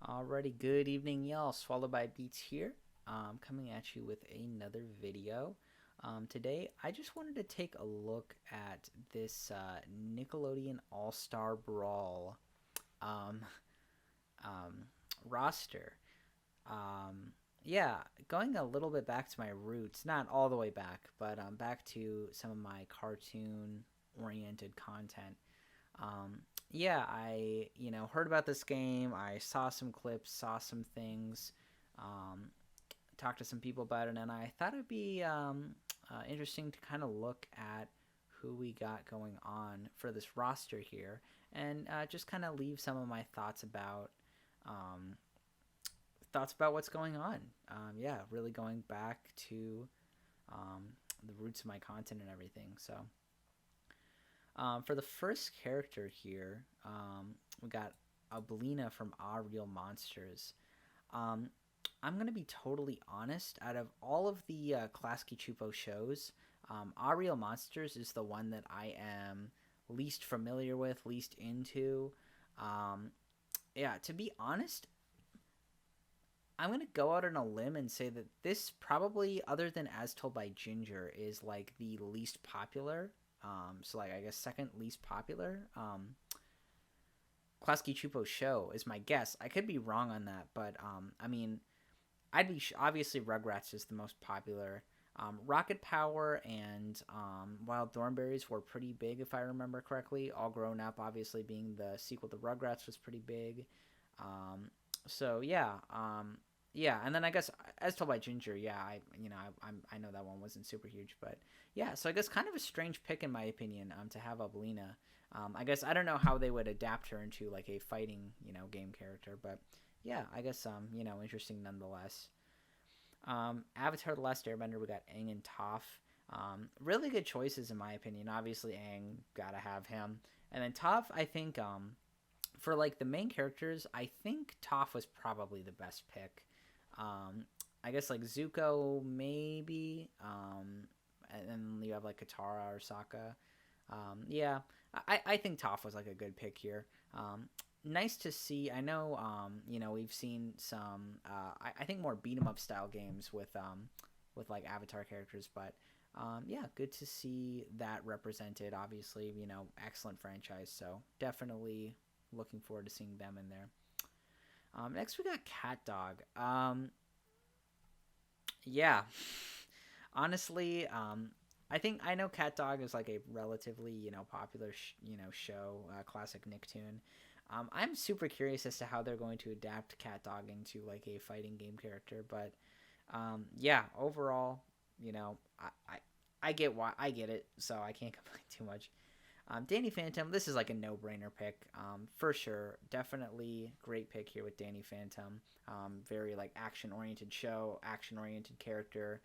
Alrighty, good evening, y'all. Swallowed by Beats here, coming at you with another video. Today, I just wanted to take a look at this Nickelodeon All Star Brawl um, um, roster. Um, yeah, going a little bit back to my roots, not all the way back, but back to some of my cartoon oriented content. Um, yeah, I heard about this game. I saw some clips, saw some things, um, talked to some people about it, and I thought it'd be interesting to kind of look at who we got going on for this roster here, and just kind of leave some of my um, thoughts about what's going on. Yeah, really going back to um, the roots of my content and everything. So. For the first character here, we got Ablina from Our Real Monsters. Um, I'm gonna be totally honest. Out of all of the Klasky Chupo shows, Our Real Monsters is the one that I am least familiar with, least into. Um, yeah, to be honest, I'm gonna go out on a limb and say that this probably, other than As Told by Ginger, is like the least popular. So like I guess second least popular. Klasky Chupo show is my guess. I could be wrong on that, but I mean, I'd be obviously Rugrats is the most popular. Rocket Power and Wild Thornberries were pretty big, if I remember correctly. All Grown Up, obviously being the sequel to Rugrats, was pretty big. Um, so yeah, and then I guess As Told by Ginger, yeah, I know that one wasn't super huge, but yeah, so I guess kind of a strange pick in my opinion, to have Ablina. I guess I don't know how they would adapt her into like a fighting, game character, but yeah, I guess interesting nonetheless. Avatar: The Last Airbender, we got Aang and Toph. Really good choices in my opinion. Obviously, Aang, gotta have him, and then Toph. I think for like the main characters, I think Toph was probably the best pick. Um, I guess like Zuko maybe, and then you have like Katara or Sokka. Yeah, I think Toph was like a good pick here. Nice to see. I know, we've seen some. I think more beat 'em up style games with like Avatar characters, but yeah, good to see that represented. Obviously, excellent franchise. So definitely looking forward to seeing them in there. Next, we got Cat Dog. Yeah, honestly, I think I know Cat Dog is like a relatively popular show, classic Nicktoon. I'm super curious as to how they're going to adapt Cat Dog into like a fighting game character, but yeah, overall, I get why I get it, so I can't complain too much. Danny Phantom, this is like a no-brainer pick, for sure. Definitely great pick here with Danny Phantom. Very like action-oriented show, action-oriented character.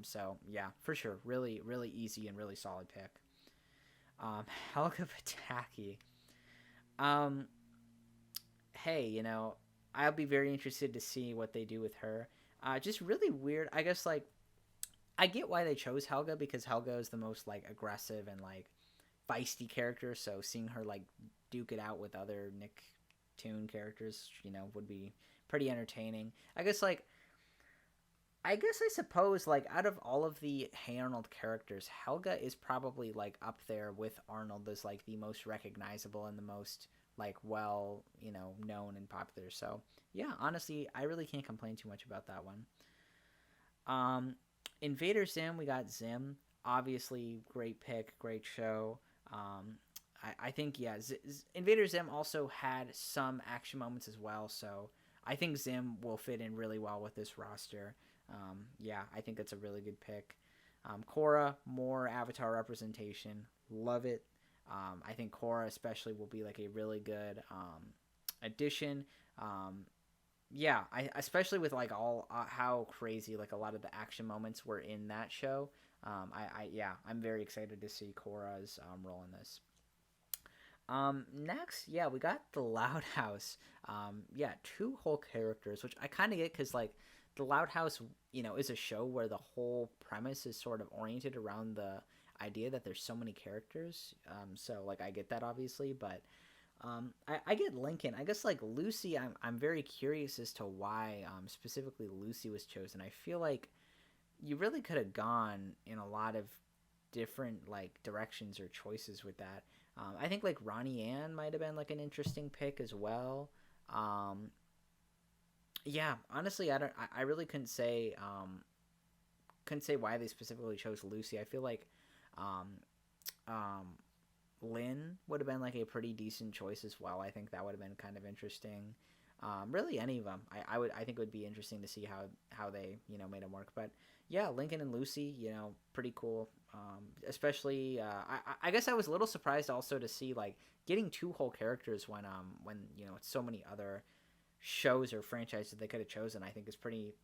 So yeah, for sure, really, really easy and really solid pick. Helga Pataki. Um, hey, I'll be very interested to see what they do with her. Just really weird. I guess like I get why they chose Helga because Helga is the most like aggressive and like feisty character. So seeing her like duke it out with other Nicktoon characters, would be pretty entertaining. I suppose like out of all of the Hey Arnold characters, Helga is probably like up there with Arnold as like the most recognizable and the most like well, known and popular. So yeah, honestly, I really can't complain too much about that one. Um, Invader Zim, we got Zim. Obviously, great pick, great show. I think yeah, Invader Zim also had some action moments as well, so I think Zim will fit in really well with this roster. Yeah, I think that's a really good pick. Korra, more Avatar representation, love it. I think Korra especially will be like a really good addition. Um, yeah, I especially with like all how crazy like a lot of the action moments were in that show. Yeah, I'm very excited to see Korra's role in this. Next, yeah, we got the Loud House. Yeah, two whole characters, which I kind of get because like the Loud House, is a show where the whole premise is sort of oriented around the idea that there's so many characters. So like I get that obviously, but I get Lincoln. I guess like Lucy, I'm very curious as to why specifically Lucy was chosen. I feel like you really could have gone in a lot of different like directions or choices with that. I think like Ronnie Ann might have been like an interesting pick as well. Um, yeah, honestly, I really couldn't say why they specifically chose Lucy. I feel like um, um, Lynn would have been like a pretty decent choice as well. I think that would have been kind of interesting. Really, any of them, I think it would be interesting to see how they made them work. But yeah, Lincoln and Lucy, pretty cool. Especially, I guess I was a little surprised also to see like getting two whole characters when it's so many other shows or franchises they could have chosen. I think is pretty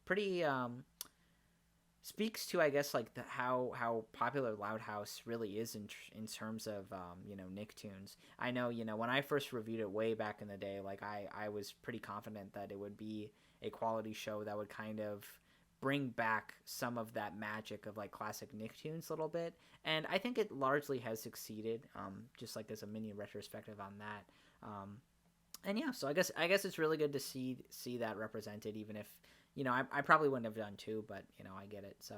speaks to I guess like how popular Loud House really is in terms of Nicktoons. I know when I first reviewed it way back in the day, like I was pretty confident that it would be a quality show that would kind of bring back some of that magic of like classic Nicktoons a little bit, and I think it largely has succeeded. Just like as a mini retrospective on that. And yeah, so I guess it's really good to see that represented, even if I probably wouldn't have done two, but I get it. So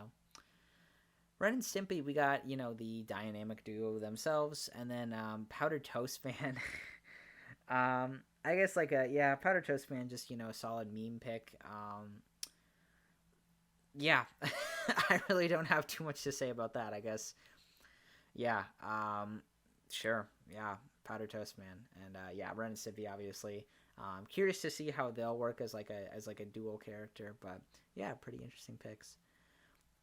Ren and Stimpy, we got the dynamic duo themselves, and then Powdered Toast Man. I guess like Powdered Toast Man, just a solid meme pick. Yeah, I really don't have too much to say about that. I guess yeah, sure, yeah, Powdered Toast Man, and yeah, Ren and Stimpy, obviously. Curious to see how they'll work as like a dual character, but yeah, pretty interesting picks.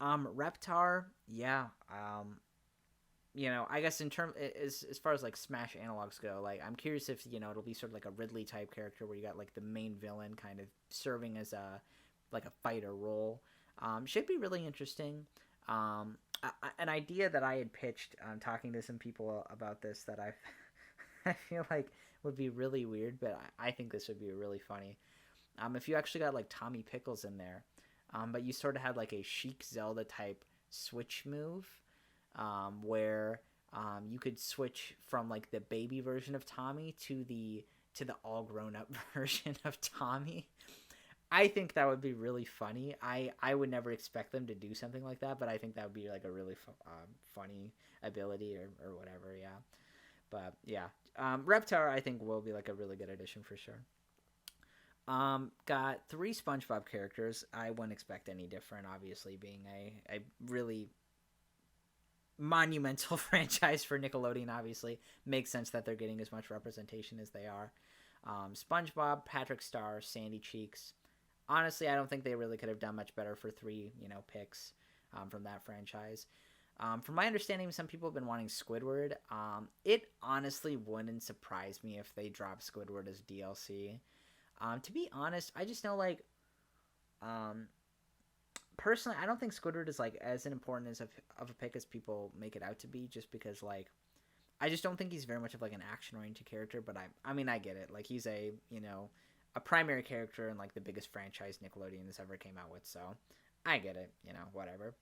Reptar, yeah. I guess in term as far as like Smash analogs go, like I'm curious if it'll be sort of like a Ridley type character where you got like the main villain kind of serving as a like a fighter role. Should be really interesting. An idea that I had pitched talking to some people about this that I feel like would be really weird, but I think this would be really funny. If you actually got like Tommy Pickles in there, but you sort of had like a Chic Zelda type switch move, where you could switch from like the baby version of Tommy to the all grown up version of Tommy. I think that would be really funny. I would never expect them to do something like that, but I think that would be like a really funny ability or whatever. Yeah. But yeah, Reptar I think will be like a really good addition for sure. Got three SpongeBob characters. I wouldn't expect any different, obviously, being a really monumental franchise for Nickelodeon. Obviously, makes sense that they're getting as much representation as they are. SpongeBob, Patrick Star, Sandy Cheeks. Honestly, I don't think they really could have done much better for three picks from that franchise. From my understanding, some people have been wanting Squidward. It honestly wouldn't surprise me if they drop Squidward as DLC. To be honest, I just know like, personally, I don't think Squidward is like as important as of a pick as people make it out to be. Just because like, I just don't think he's very much of like an action oriented character. But I mean, I get it. Like he's a a primary character in like the biggest franchise Nickelodeon has ever came out with. So I get it. Whatever.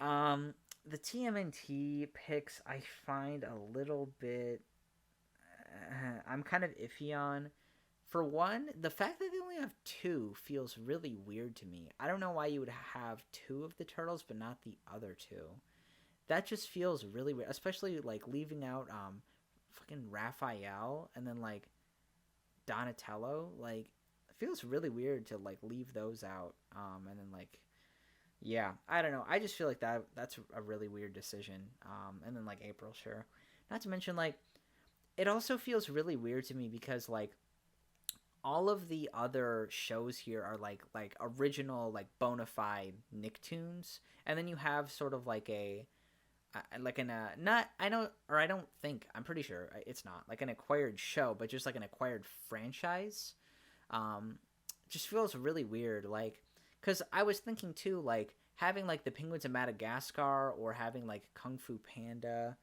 The TMNT picks I find a little bit. I'm kind of iffy on. For one, the fact that they only have two feels really weird to me. I don't know why you would have two of the turtles, but not the other two. That just feels really weird, especially like leaving out fucking Raphael and then like Donatello. Like, it feels really weird to like leave those out. And then like. Yeah, I don't know. I just feel like that's a really weird decision. And then like April, sure. Not to mention like it also feels really weird to me because like all of the other shows here are like original like bona fide Nicktoons, and then you have sort of like a like an not I don't or I don't think I'm pretty sure it's not like an acquired show, but just like an acquired franchise. Just feels really weird, like. Because I was thinking, too, like, having, like, the Penguins of Madagascar or having, like, Kung Fu Panda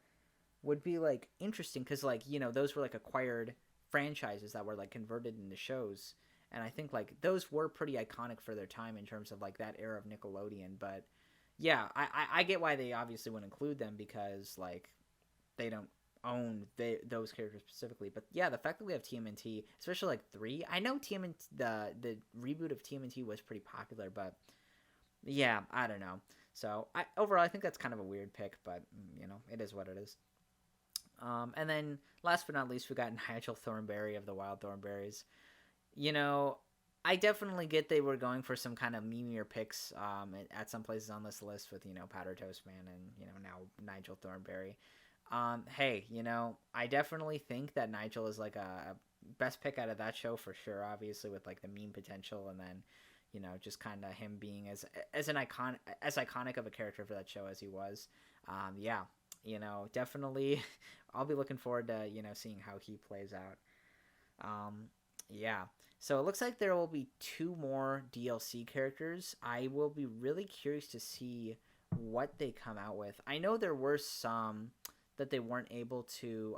would be, like, interesting. Because, like, those were, like, acquired franchises that were, like, converted into shows. And I think, like, those were pretty iconic for their time in terms of, like, that era of Nickelodeon. But, yeah, I get why they obviously wouldn't include them because, like, they don't own those characters specifically. But yeah, the fact that we have TMNT, especially like 3, I know TMNT, the reboot of TMNT was pretty popular, but yeah, I don't know. So overall I think that's kind of a weird pick, but it is what it is. And then last but not least, we got Nigel Thornberry of the Wild Thornberries. You know, I definitely get they were going for some kind of memeier picks at some places on this list with, Powder Toast Man and, now Nigel Thornberry. Hey, I definitely think that Nigel is like a best pick out of that show for sure, obviously with like the meme potential, and then, just kind of him being as iconic of a character for that show as he was. Yeah, definitely I'll be looking forward to, seeing how he plays out. Yeah. So it looks like there will be 2 more DLC characters. I will be really curious to see what they come out with. I know there were some that they weren't able to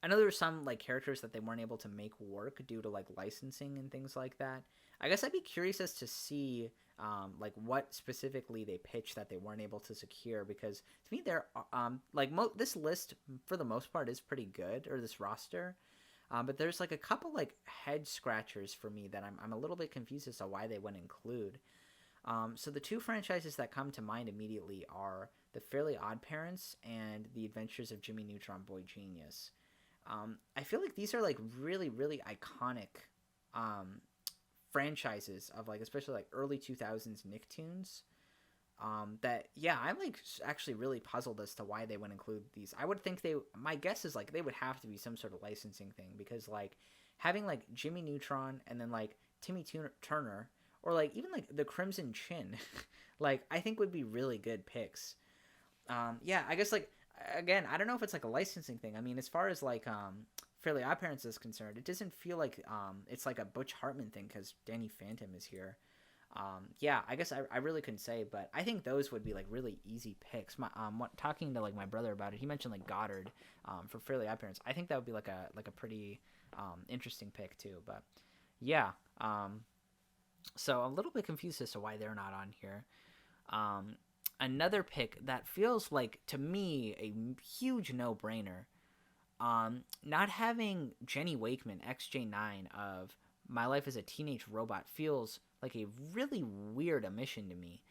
I know there were some like characters that they weren't able to make work due to like licensing and things like that. I guess I'd be curious as to see like what specifically they pitched that they weren't able to secure, because to me they're this list for the most part is pretty good, or this roster. But there's like a couple like head scratchers for me that I'm a little bit confused as to why they wouldn't include. So the 2 franchises that come to mind immediately are The Fairly Odd Parents and The Adventures of Jimmy Neutron Boy Genius. I feel like these are like really, really iconic franchises of like, especially like early 2000s Nicktoons. That, yeah, I'm like actually really puzzled as to why they wouldn't include these. I would think my guess is like they would have to be some sort of licensing thing, because like having like Jimmy Neutron and then like Timmy Turner, or like even like the Crimson Chin, like I think would be really good picks. Yeah, I guess like, again, I don't know if it's like a licensing thing. I mean, as far as like Fairly Odd Parents is concerned, it doesn't feel like it's like a Butch Hartman thing because Danny Phantom is here. Yeah, I guess I really couldn't say, but I think those would be like really easy picks. Talking to like my brother about it, he mentioned like Goddard for Fairly Odd Parents. I think that would be like a pretty interesting pick too. But yeah, so I'm a little bit confused as to why they're not on here. Another pick that feels like to me a huge no-brainer. Not having Jenny Wakeman, XJ9 of My Life as a Teenage Robot, feels like a really weird omission to me.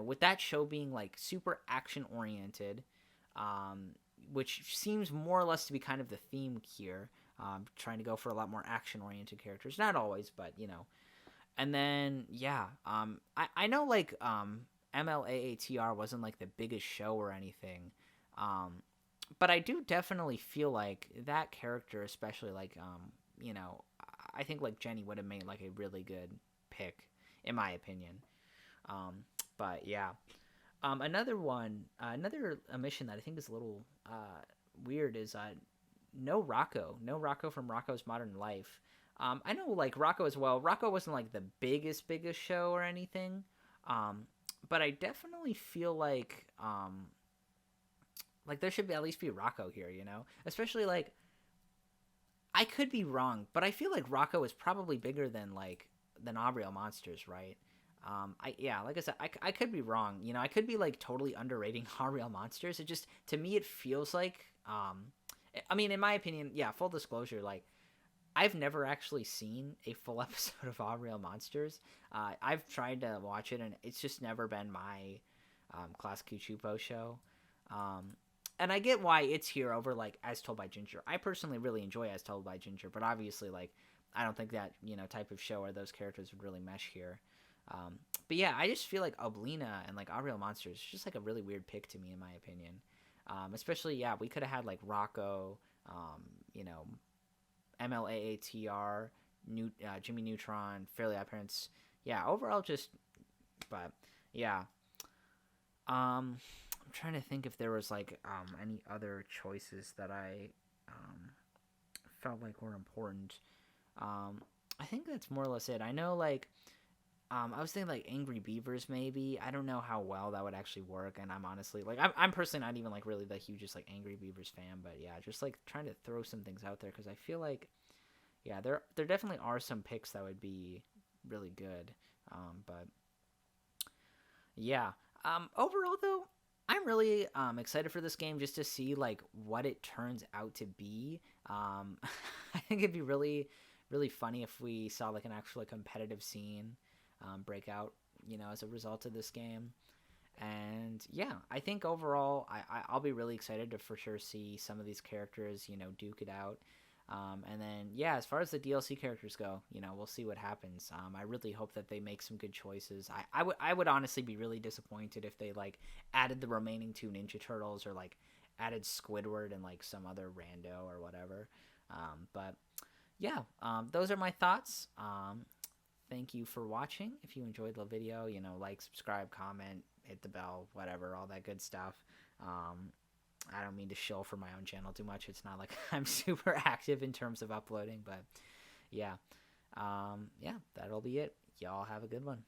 With that show being like super action oriented, which seems more or less to be kind of the theme here, trying to go for a lot more action oriented characters. Not always, but And then yeah, I know like MLAATR wasn't like the biggest show or anything, but I do definitely feel like that character, especially like I think like Jenny would have made like a really good pick in my opinion. But yeah, another omission that I think is a little weird is no Rocco from Rocco's Modern Life. I know like Rocco as well. Rocco wasn't like the biggest show or anything, but I definitely feel like there should at least be Rocco here, especially like, I could be wrong, but I feel like Rocco is probably bigger than Real Monsters, right? Like I said, I could be wrong. I could be like totally underrating Real Monsters. It just, to me, it feels like, I mean, in my opinion, yeah, full disclosure, like, I've never actually seen a full episode of Real Monsters. I've tried to watch it, and it's just never been my Classic Chupo show. And I get why it's here over like As Told by Ginger. I personally really enjoy As Told by Ginger, but obviously like I don't think that type of show or those characters would really mesh here. But yeah, I just feel like Oblina and like Real Monsters is just like a really weird pick to me in my opinion. Especially yeah, we could have had like Rocco, MLAATR, Jimmy Neutron, Fairly Odd Parents. Yeah, overall just, but yeah. I'm trying to think if there was like any other choices that I felt like were important. I think that's more or less it. I know like I was thinking like Angry Beavers maybe. I don't know how well that would actually work, and I'm honestly like I'm personally not even like really the hugest like Angry Beavers fan, but yeah, just like trying to throw some things out there because I feel like yeah, there definitely are some picks that would be really good. But yeah. Overall though, I'm really excited for this game just to see like what it turns out to be. I think it'd be really funny if we saw like an actual competitive scene break out, as a result of this game. And yeah, I think overall, I'll be really excited to for sure see some of these characters, duke it out. And then yeah, as far as the DLC characters go, we'll see what happens. I really hope that they make some good choices. I would honestly be really disappointed if they like added the remaining two Ninja Turtles or like added Squidward and like some other rando or whatever. But yeah, those are my thoughts. Thank you for watching. If you enjoyed the video, like, subscribe, comment, hit the bell, whatever, all that good stuff. I don't mean to shill for my own channel too much. It's not like I'm super active in terms of uploading, but yeah. Yeah, that'll be it. Y'all have a good one.